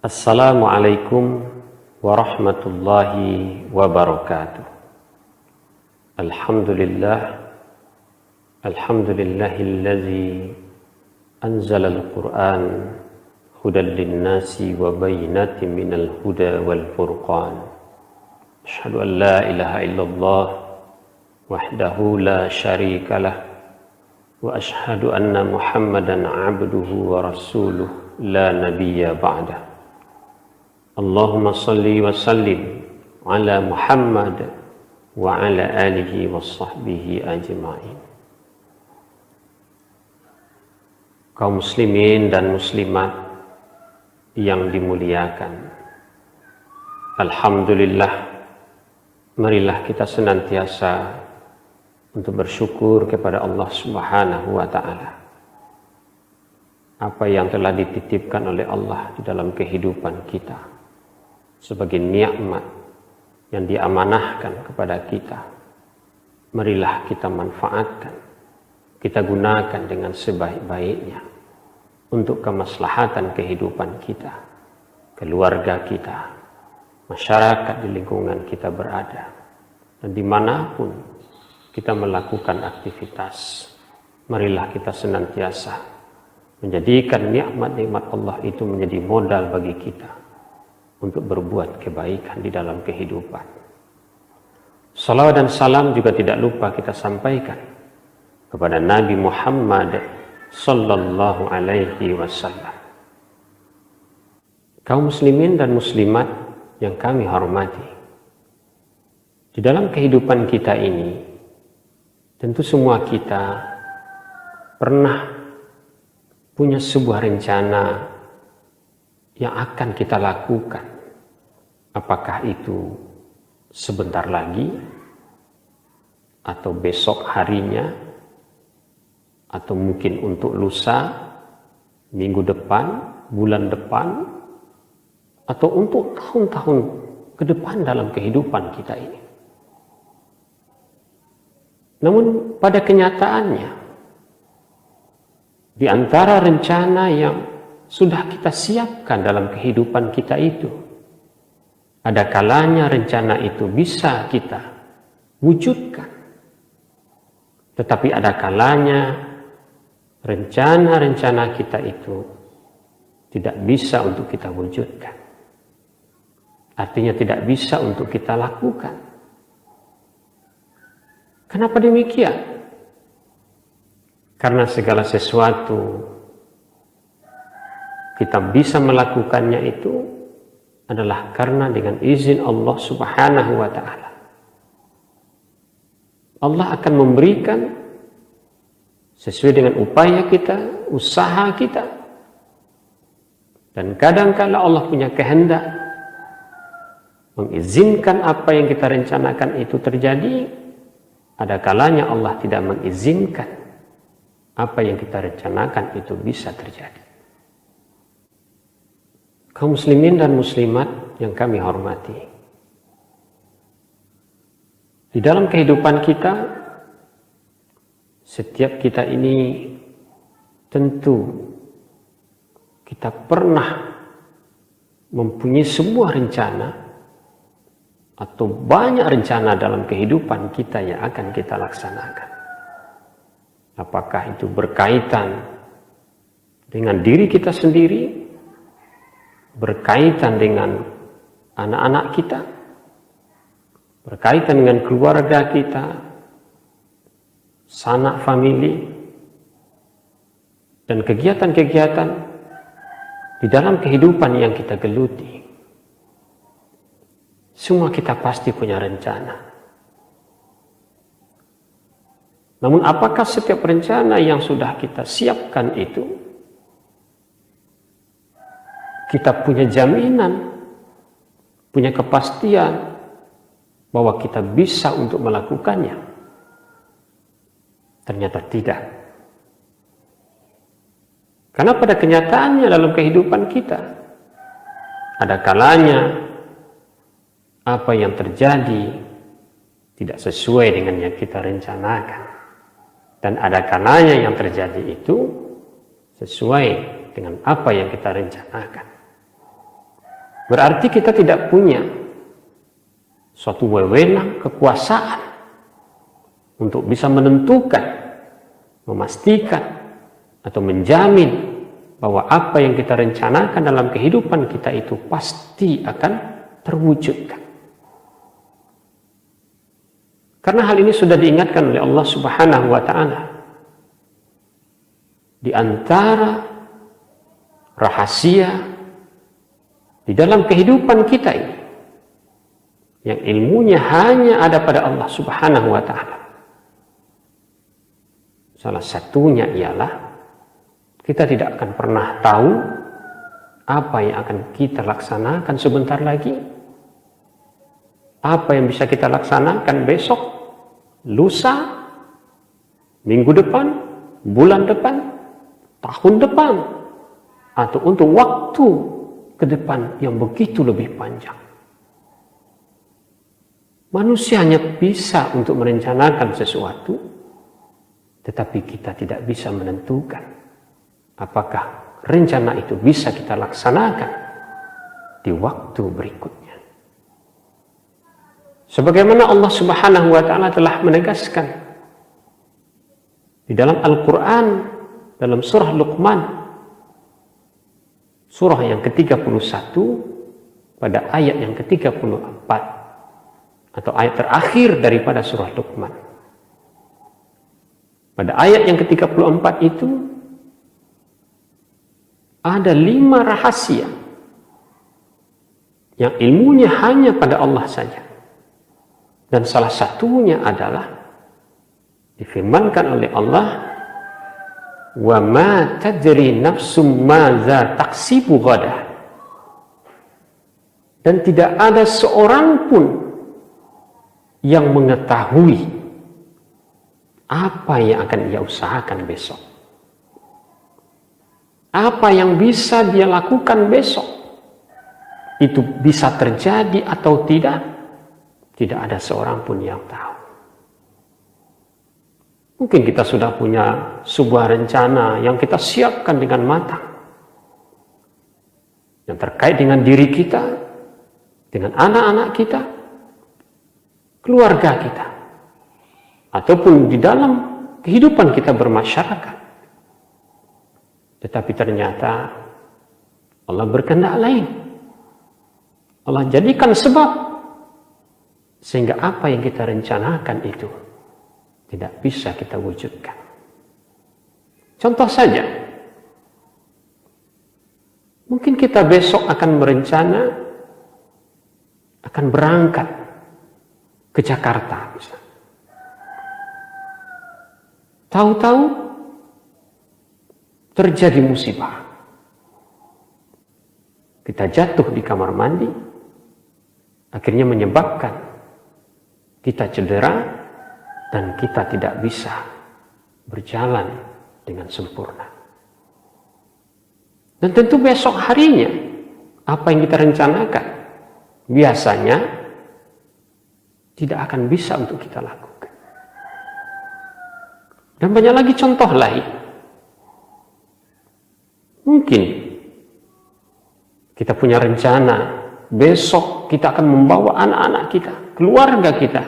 Assalamualaikum warahmatullahi wabarakatuh. Alhamdulillahilladzi anzala al-Qur'an hudan lin-nasi wa bayyinatin minal huda wal furqan. Asyhadu an la ilaha illallah wahdahu la syarika lah wa asyhadu anna Muhammadan abduhu wa rasuluh la nabiyya ba'dah. Allahumma salli wa sallim ala Muhammad wa ala alihi wa sahbihi ajma'in. Kaum muslimin dan muslimat yang dimuliakan, alhamdulillah, marilah kita senantiasa untuk bersyukur kepada Allah Subhanahu wa ta'ala. Apa yang telah dititipkan oleh Allah di dalam kehidupan kita sebagai nikmat yang diamanahkan kepada kita, marilah kita manfaatkan, kita gunakan dengan sebaik-baiknya untuk kemaslahatan kehidupan kita, keluarga kita, masyarakat di lingkungan kita berada, dan dimanapun kita melakukan aktivitas. Marilah kita senantiasa menjadikan nikmat-nikmat Allah itu menjadi modal bagi kita untuk berbuat kebaikan di dalam kehidupan. Salawat dan salam juga tidak lupa kita sampaikan kepada Nabi Muhammad sallallahu alaihi wasallam. Kaum muslimin dan muslimat yang kami hormati, di dalam kehidupan kita ini, tentu semua kita pernah punya sebuah rencana yang akan kita lakukan. Apakah itu sebentar lagi, atau besok harinya, atau mungkin untuk lusa, minggu depan, bulan depan, atau untuk tahun-tahun ke depan dalam kehidupan kita ini. Namun pada kenyataannya, di antara rencana yang sudah kita siapkan dalam kehidupan kita itu, ada kalanya rencana itu bisa kita wujudkan, tetapi ada kalanya rencana-rencana kita itu tidak bisa untuk kita wujudkan. Artinya tidak bisa untuk kita lakukan. Kenapa demikian? Karena segala sesuatu kita bisa melakukannya itu adalah karena dengan izin Allah Subhanahu wa ta'ala. Allah akan memberikan sesuai dengan upaya kita, usaha kita. Dan kadang-kala Allah punya kehendak mengizinkan apa yang kita rencanakan itu terjadi. Ada kalanya Allah tidak mengizinkan apa yang kita rencanakan itu bisa terjadi. Kaum muslimin dan muslimat yang kami hormati, di dalam kehidupan kita, setiap kita ini tentu kita pernah mempunyai sebuah rencana atau banyak rencana dalam kehidupan kita yang akan kita laksanakan. Apakah itu berkaitan dengan diri kita sendiri, berkaitan dengan anak-anak kita, berkaitan dengan keluarga kita, sanak famili, dan kegiatan-kegiatan di dalam kehidupan yang kita geluti. Semua kita pasti punya rencana. Namun apakah setiap rencana yang sudah kita siapkan itu kita punya jaminan, punya kepastian bahwa kita bisa untuk melakukannya? Ternyata tidak. Karena pada kenyataannya dalam kehidupan kita, ada kalanya apa yang terjadi tidak sesuai dengan yang kita rencanakan. Dan ada kalanya yang terjadi itu sesuai dengan apa yang kita rencanakan. Berarti kita tidak punya suatu wewenang, kekuasaan untuk bisa menentukan, memastikan, atau menjamin bahwa apa yang kita rencanakan dalam kehidupan kita itu pasti akan terwujudkan. Karena hal ini sudah diingatkan oleh Allah Subhanahu wa Ta'ala. Di antara rahasia di dalam kehidupan kita ini, yang ilmunya hanya ada pada Allah Subhanahu wa Ta'ala, salah satunya ialah kita tidak akan pernah tahu apa yang akan kita laksanakan sebentar lagi, apa yang bisa kita laksanakan besok, lusa, minggu depan, bulan depan, tahun depan, atau untuk waktu ke depan yang begitu lebih panjang. Manusia hanya bisa untuk merencanakan sesuatu, tetapi kita tidak bisa menentukan apakah rencana itu bisa kita laksanakan di waktu berikutnya. Sebagaimana Allah Subhanahu wa Ta'ala telah menegaskan di dalam Al-Quran, dalam surah Luqman, surah yang ke-31, pada ayat yang ke-34, atau ayat terakhir daripada surah Luqman. Pada ayat yang ke-34 itu ada 5 rahasia yang ilmunya hanya pada Allah saja. Dan salah satunya adalah difirmankan oleh Allah, wa ma tadri nafsum madza taksibu ghadah. Dan tidak ada seorang pun yang mengetahui apa yang akan ia usahakan besok, apa yang bisa dia lakukan besok. Itu bisa terjadi atau tidak ada seorang pun yang tahu. Mungkin kita sudah punya sebuah rencana yang kita siapkan dengan matang, yang terkait dengan diri kita, dengan anak-anak kita, keluarga kita, ataupun di dalam kehidupan kita bermasyarakat. Tetapi ternyata Allah berkehendak lain. Allah jadikan sebab sehingga apa yang kita rencanakan itu tidak bisa kita wujudkan. Contoh saja, mungkin kita besok akan berencana akan berangkat ke Jakarta misalnya. Tahu-tahu terjadi musibah. Kita jatuh di kamar mandi, akhirnya menyebabkan kita cedera dan kita tidak bisa berjalan dengan sempurna. Dan tentu besok harinya, apa yang kita rencanakan biasanya tidak akan bisa untuk kita lakukan. Dan banyak lagi contoh lain. Mungkin kita punya rencana besok kita akan membawa anak-anak kita, keluarga kita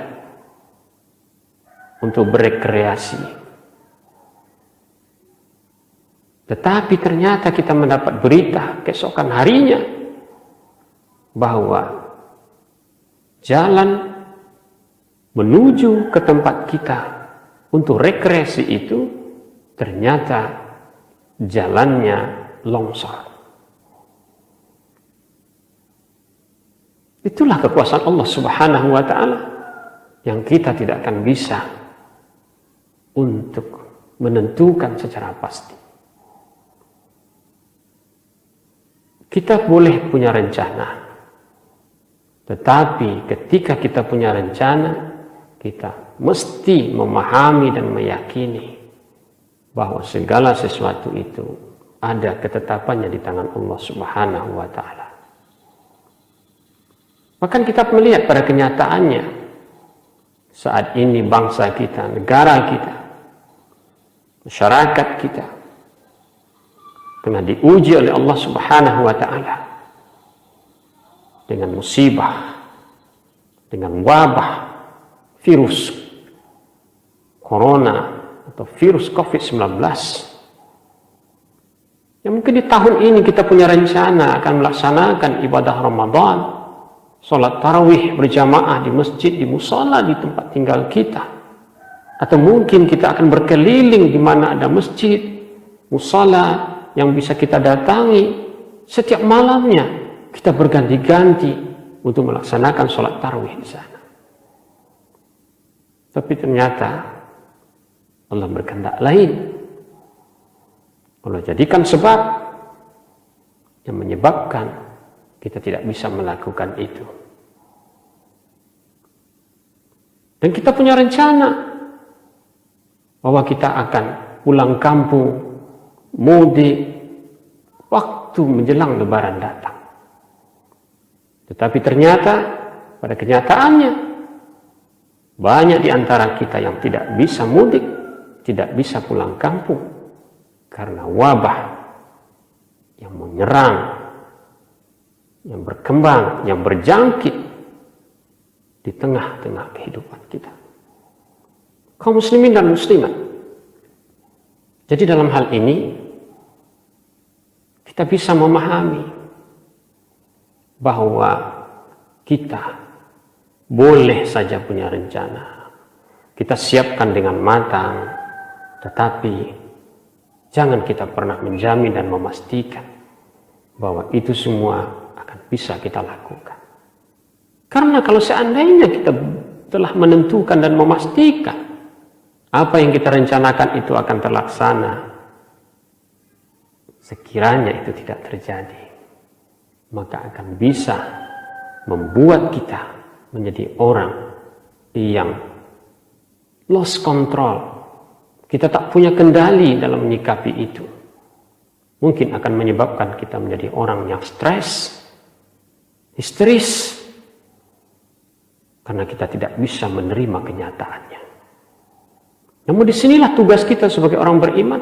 untuk berekreasi. Tetapi ternyata kita mendapat berita keesokan harinya bahwa jalan menuju ke tempat kita untuk rekreasi itu ternyata jalannya longsor. Itulah kekuasaan Allah Subhanahu wa Ta'ala yang kita tidak akan bisa untuk menentukan secara pasti. Kita boleh punya rencana, tetapi ketika kita punya rencana, kita mesti memahami dan meyakini bahwa segala sesuatu itu ada ketetapannya di tangan Allah Subhanahu wa Ta'ala. Bahkan kita melihat pada kenyataannya saat ini bangsa kita, negara kita, masyarakat kita tengah diuji oleh Allah Subhanahu wa Ta'ala dengan musibah, dengan wabah virus corona atau virus COVID-19. Ya mungkin di tahun ini kita punya rencana akan melaksanakan ibadah Ramadan, sholat tarawih berjamaah di masjid, di musola, di tempat tinggal kita. Atau mungkin kita akan berkeliling di mana ada masjid, musola yang bisa kita datangi. Setiap malamnya kita berganti-ganti untuk melaksanakan sholat tarawih di sana. Tapi ternyata Allah berkehendak lain. Allah jadikan sebab yang menyebabkan kita tidak bisa melakukan itu. Dan kita punya rencana bahwa kita akan pulang kampung, mudik, waktu menjelang Lebaran datang. Tetapi ternyata pada kenyataannya banyak di antara kita yang tidak bisa mudik, tidak bisa pulang kampung karena wabah yang menyerang, yang berkembang, yang berjangkit di tengah-tengah kehidupan kita. Kaum muslimin dan muslimat. Jadi dalam hal ini kita bisa memahami bahwa kita boleh saja punya rencana. Kita siapkan dengan matang, tetapi jangan kita pernah menjamin dan memastikan bahwa itu semua akan bisa kita lakukan. Karena kalau seandainya kita telah menentukan dan memastikan apa yang kita rencanakan itu akan terlaksana, sekiranya itu tidak terjadi, maka akan bisa membuat kita menjadi orang yang lost control. Kita tak punya kendali dalam menyikapi itu. Mungkin akan menyebabkan kita menjadi orang yang stres, histeris, karena kita tidak bisa menerima kenyataannya. Namun disinilah tugas kita sebagai orang beriman.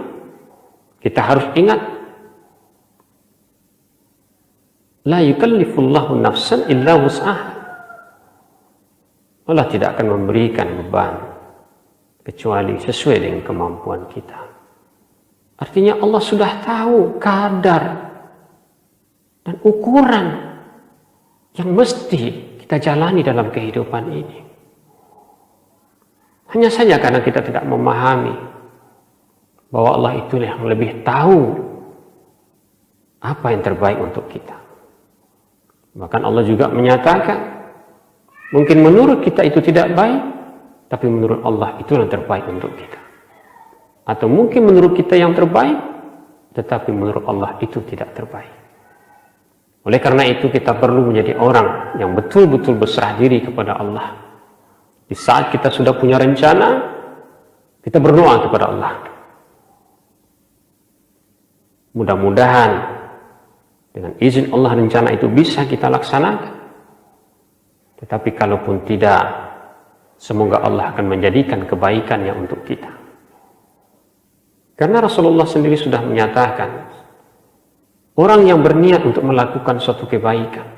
Kita harus ingat, la yukallifullahu nafsan illa wus'aha. Allah tidak akan memberikan beban kecuali sesuai dengan kemampuan kita. Artinya Allah sudah tahu kadar dan ukuran yang mesti kita jalani dalam kehidupan ini. Hanya saja karena kita tidak memahami bahwa Allah itu yang lebih tahu apa yang terbaik untuk kita. Bahkan Allah juga menyatakan, mungkin menurut kita itu tidak baik, tapi menurut Allah itu yang terbaik untuk kita. Atau mungkin menurut kita yang terbaik, tetapi menurut Allah itu tidak terbaik. Oleh karena itu kita perlu menjadi orang yang betul-betul berserah diri kepada Allah. Di saat kita sudah punya rencana, kita berdoa kepada Allah. Mudah-mudahan dengan izin Allah rencana itu bisa kita laksanakan. Tetapi kalaupun tidak, semoga Allah akan menjadikan kebaikannya untuk kita. Karena Rasulullah sendiri sudah menyatakan, orang yang berniat untuk melakukan suatu kebaikan,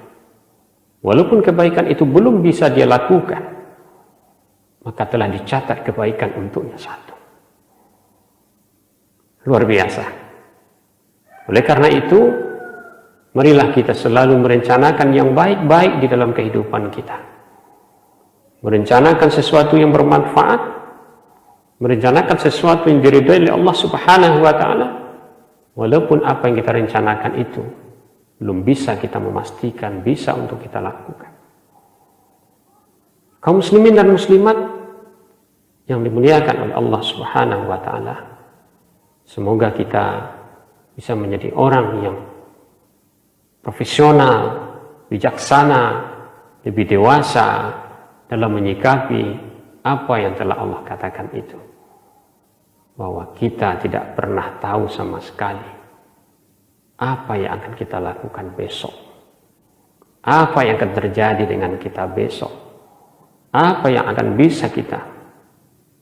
walaupun kebaikan itu belum bisa dia lakukan, maka telah dicatat kebaikan untuknya satu. Luar biasa. Oleh karena itu, marilah kita selalu merencanakan yang baik-baik di dalam kehidupan kita. Merencanakan sesuatu yang bermanfaat, merencanakan sesuatu yang diridhai oleh Allah Subhanahu wa taala, walaupun apa yang kita rencanakan itu belum bisa kita memastikan bisa untuk kita lakukan. Kaum muslimin dan muslimat yang dimuliakan oleh Allah Subhanahu wa taala, semoga kita bisa menjadi orang yang profesional, bijaksana, lebih dewasa dalam menyikapi apa yang telah Allah katakan itu. Bahwa kita tidak pernah tahu sama sekali apa yang akan kita lakukan besok. Apa yang akan terjadi dengan kita besok. Apa yang akan bisa kita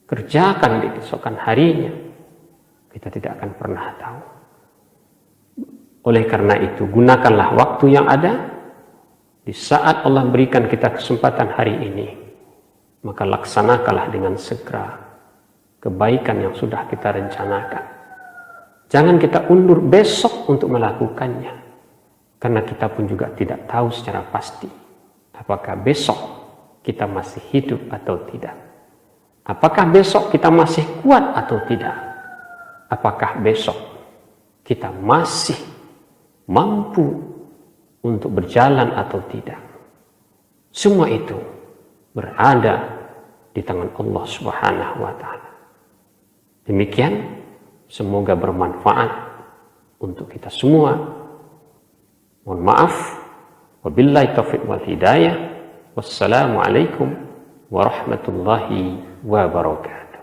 kerjakan di keesokan harinya. Kita tidak akan pernah tahu. Oleh karena itu, gunakanlah waktu yang ada Di saat Allah berikan kita kesempatan hari ini, maka laksanakanlah dengan segera kebaikan yang sudah kita rencanakan. Jangan kita undur besok untuk melakukannya, karena kita pun juga tidak tahu secara pasti apakah besok kita masih hidup atau tidak. Apakah besok kita masih kuat atau tidak? Apakah besok kita masih mampu untuk berjalan atau tidak? Semua itu berada di tangan Allah Subhanahu wa Ta'ala. Demikian, semoga bermanfaat untuk kita semua. Mohon maaf. Wabillahi taufiq wal hidayah. Wassalamualaikum warahmatullahi wabarakatuh.